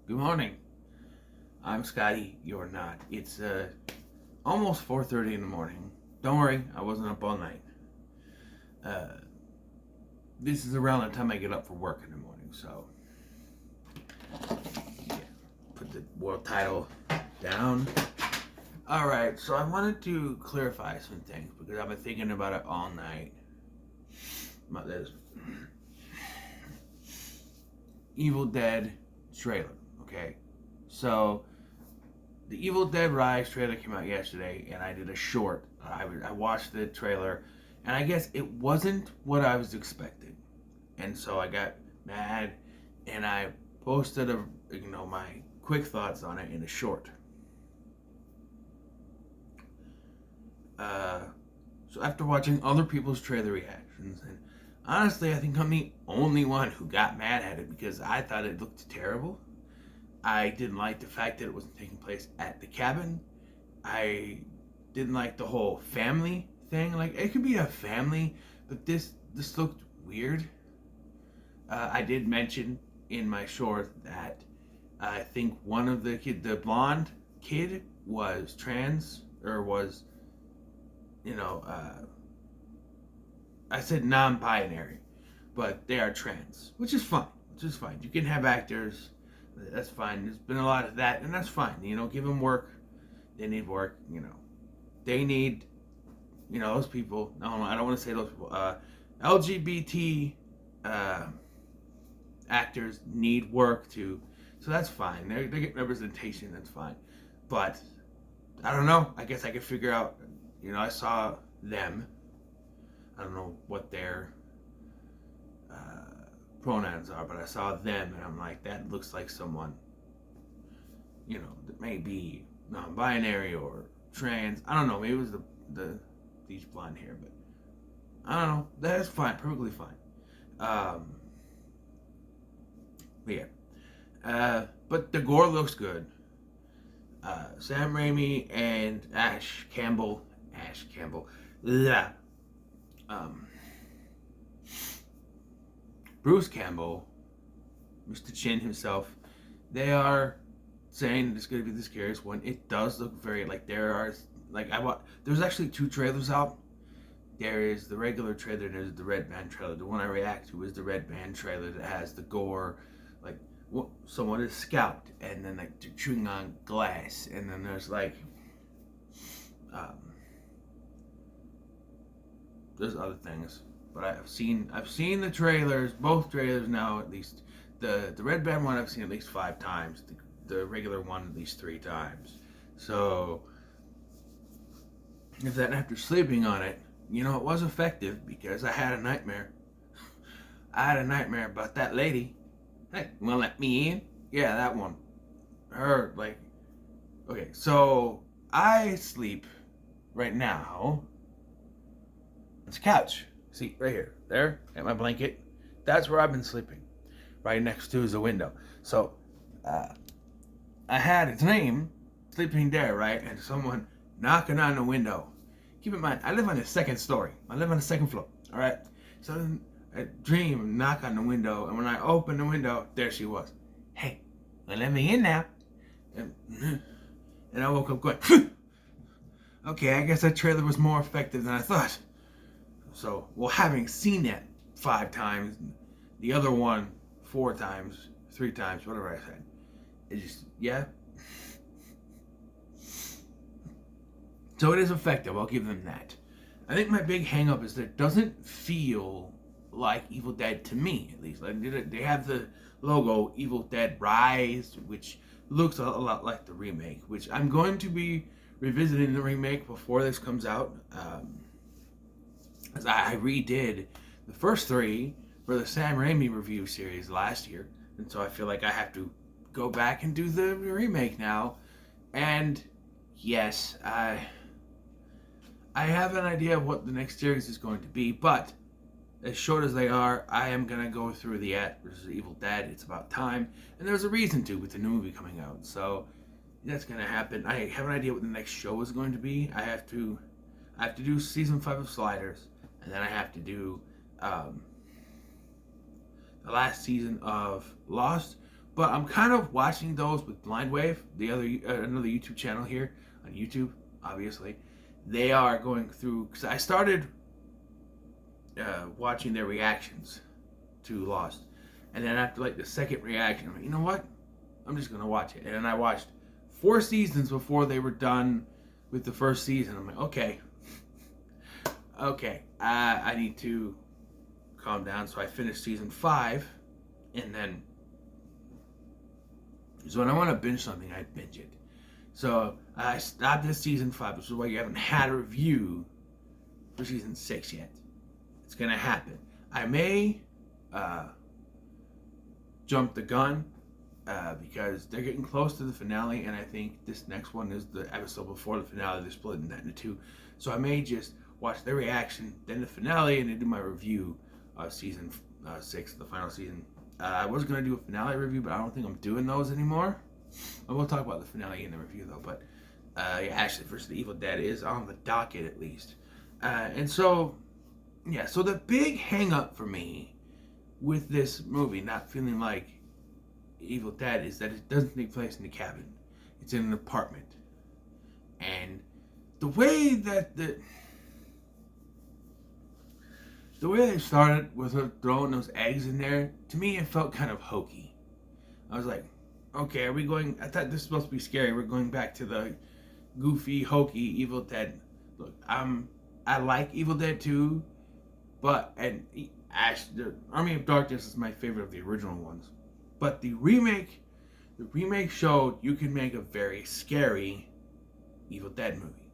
Good morning. I'm Scotty. You're not. It's almost 4:30 in the morning. Don't worry, I wasn't up all night. Uh, this is around the time I get up for work in the morning, so yeah. Put the world title down. All right, so I wanted to clarify some things because I've been thinking about it all night. About this Evil Dead trailer. Okay, so the Evil Dead Rise trailer came out yesterday, and I did a short. I watched the trailer, and I guess it wasn't what I was expecting, and so I got mad, and I posted my quick thoughts on it in a short. So after watching other people's trailer reactions, and honestly, I think I'm the only one who got mad at it because I thought it looked terrible. I didn't like the fact that it wasn't taking place at the cabin. I didn't like the whole family thing. Like, it could be a family, but this looked weird. I did mention in my short that I think one of the blonde kid, was trans, or was, I said non-binary, but they are trans, which is fine. You can have actors. That's fine. There's been a lot of that, and that's fine. Give them work. They need work. They need, those people. No, I don't want to say those people. LGBT actors need work too, so that's fine. They get representation. That's fine. But I don't know. I guess I could figure out. I saw them. I don't know what their pronouns are, but I saw them, and I'm like, that looks like someone, that may be non-binary or trans. I don't know. Maybe it was these blonde hair, but I don't know. That's fine, perfectly fine. But yeah. But the gore looks good. Sam Raimi and Ash Campbell. Yeah. Bruce Campbell, Mr. Chin himself, they are saying it's going to be the scariest one. It does look very there's actually two trailers out. There is the regular trailer and there's the Red Band trailer. The one I react to is the Red Band trailer that has the gore, like someone is scalped and then like they're chewing on glass, and then there's there's other things. But I've seen the trailers, both trailers now at least. The Red Band one I've seen at least 5 times. The regular one at least 3 times. So if that after sleeping on it, it was effective because I had a nightmare. I had a nightmare about that lady. Hey, you wanna let me in? Yeah, that one. Her, okay, so I sleep right now on this couch. See, right here. There, at my blanket. That's where I've been sleeping. Right next to is a window. So, I had a dream sleeping there, right? And someone knocking on the window. Keep in mind, I live on the second story. I live on the second floor, all right? So, a dream, knock on the window. And when I opened the window, there she was. Hey, well, let me in now. And I woke up going, okay, I guess that trailer was more effective than I thought. So, having seen that 5 times, the other one 4 times, 3 times, whatever I said, it just, yeah. So it is effective, I'll give them that. I think my big hang up is that it doesn't feel like Evil Dead to me, at least. They have the logo Evil Dead Rise, which looks a lot like the remake, which I'm going to be revisiting the remake before this comes out. As I redid the first 3 for the Sam Raimi review series last year, and so I feel like I have to go back and do the remake now. And yes, I have an idea of what the next series is going to be, but as short as they are, I am going to go through the versus Evil Dead. It's about time, and there's a reason to with the new movie coming out, so that's going to happen. I have an idea what the next show is going to be. I have to do season 5 of Sliders, and then I have to do the last season of Lost. But I'm kind of watching those with Blind Wave, the other another YouTube channel here on YouTube. Obviously, they are going through, because I started watching their reactions to Lost, and then after like the second reaction, I'm like, you know what? I'm just gonna watch it. And then I watched 4 seasons before they were done with the first season. I'm like, okay, I need to calm down. So I finished season 5, and then so when I want to binge something, I binge it. So I stopped at season 5, which is why you haven't had a review for season 6 yet. It's gonna happen. I may jump the gun because they're getting close to the finale, and I think this next one is the episode before the finale. They're splitting that into 2, so I may just watch their reaction, then the finale, and then do my review of season 6, the final season. I was gonna do a finale review, but I don't think I'm doing those anymore. I will talk about the finale in the review though. But Ashley vs. the Evil Dead is on the docket at least, and so yeah. So the big hang up for me with this movie not feeling like Evil Dead is that it doesn't take place in the cabin. It's in an apartment. And the way that the way they started with her throwing those eggs in there, to me it felt kind of hokey. I was like, okay, are we going, I thought this was supposed to be scary. We're going back to the goofy, hokey Evil Dead. Look, I like Evil Dead 2, but the Army of Darkness is my favorite of the original ones. But the remake showed you can make a very scary Evil Dead movie.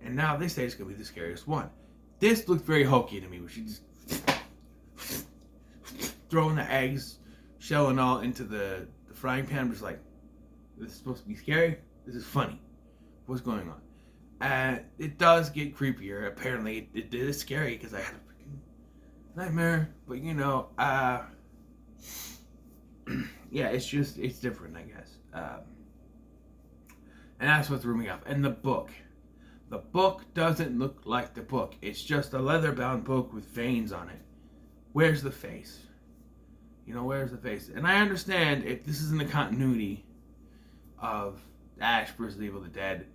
And now they say it's going to be the scariest one. This looked very hokey to me, where she just throwing the eggs, shell and all, into the frying pan. I'm just like, this is supposed to be scary? This is funny. What's going on? It does get creepier. Apparently, it is scary because I had a freaking nightmare. But, yeah, it's different, I guess. And that's what threw me off. And the book. The book doesn't look like the book. It's just a leather-bound book with veins on it. Where's the face? Where's the face? And I understand if this is in the continuity of Ash vs. Evil Dead,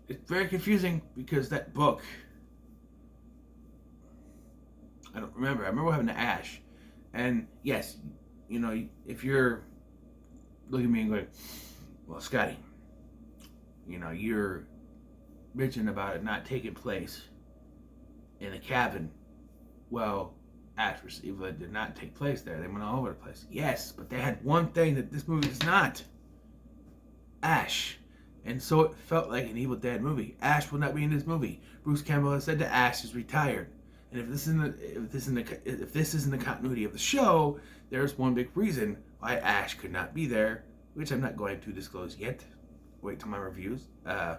it's very confusing because that book, I don't remember. I remember having to Ash. And yes, if you're looking at me and going, well, Scotty, you're bitching about it not taking place in a cabin. Well, Ash vs. Evil Dead did not take place there. They went all over the place. Yes, but they had one thing that this movie does not. Ash. And so it felt like an Evil Dead movie. Ash will not be in this movie. Bruce Campbell has said that Ash is retired. And if this isn't the continuity of the show, there's one big reason why Ash could not be there, which I'm not going to disclose yet. Wait till my reviews. I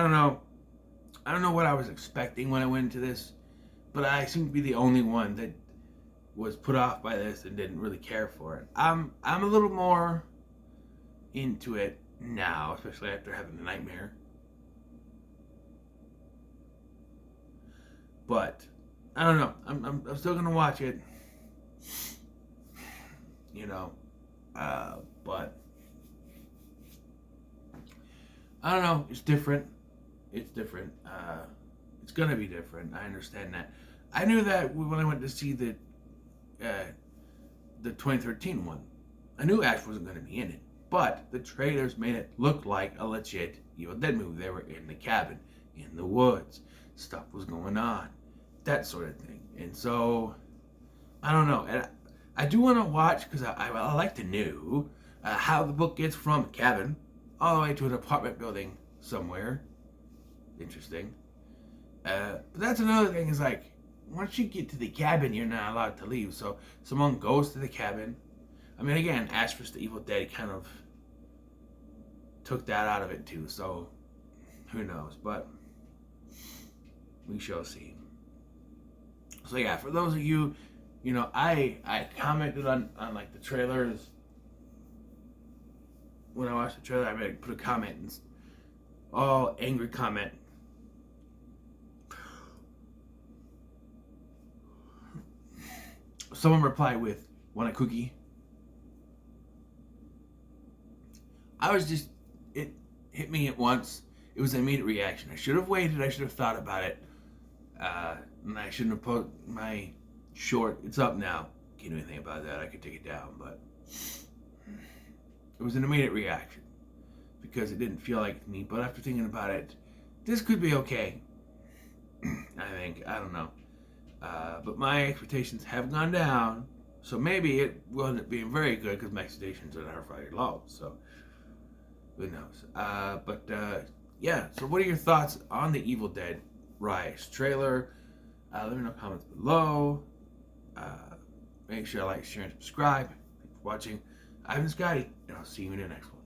don't know. I don't know what I was expecting when I went into this, but I seem to be the only one that was put off by this and didn't really care for it. I'm a little more into it now, especially after having the nightmare. But I don't know. I'm still gonna watch it. But I don't know. It's different. It's different. It's gonna be different. I understand that. I knew that when I went to see the 2013 one. I knew Ash wasn't gonna be in it, but the trailers made it look like a legit Evil Dead movie. They were in the cabin, in the woods. Stuff was going on, that sort of thing. And so I don't know. And I do want to watch because I like to know how the book gets from a cabin all the way to an apartment building somewhere. Interesting. But that's another thing is like, once you get to the cabin, you're not allowed to leave. So someone goes to the cabin. I mean, again, Ash vs. the Evil Dead kind of took that out of it too. So who knows? But we shall see. So yeah, for those of you, I commented on like the trailers. When I watched the trailer, I put a comment, and all angry comment. someone replied with, "Want a cookie?" It hit me at once. It was an immediate reaction. I should have waited. I should have thought about it. And I shouldn't have put my short. It's up now. Can't do anything about that. I could take it down, but it was an immediate reaction because it didn't feel like me. But after thinking about it, this could be okay. I think. I don't know. But my expectations have gone down, so maybe it wasn't being very good because my expectations are very low. So who knows? Yeah. So what are your thoughts on the Evil Dead Rise trailer? Let me know in the comments below. Make sure to like, share, and subscribe. Thanks for watching. I've been Scotty, and I'll see you in the next one.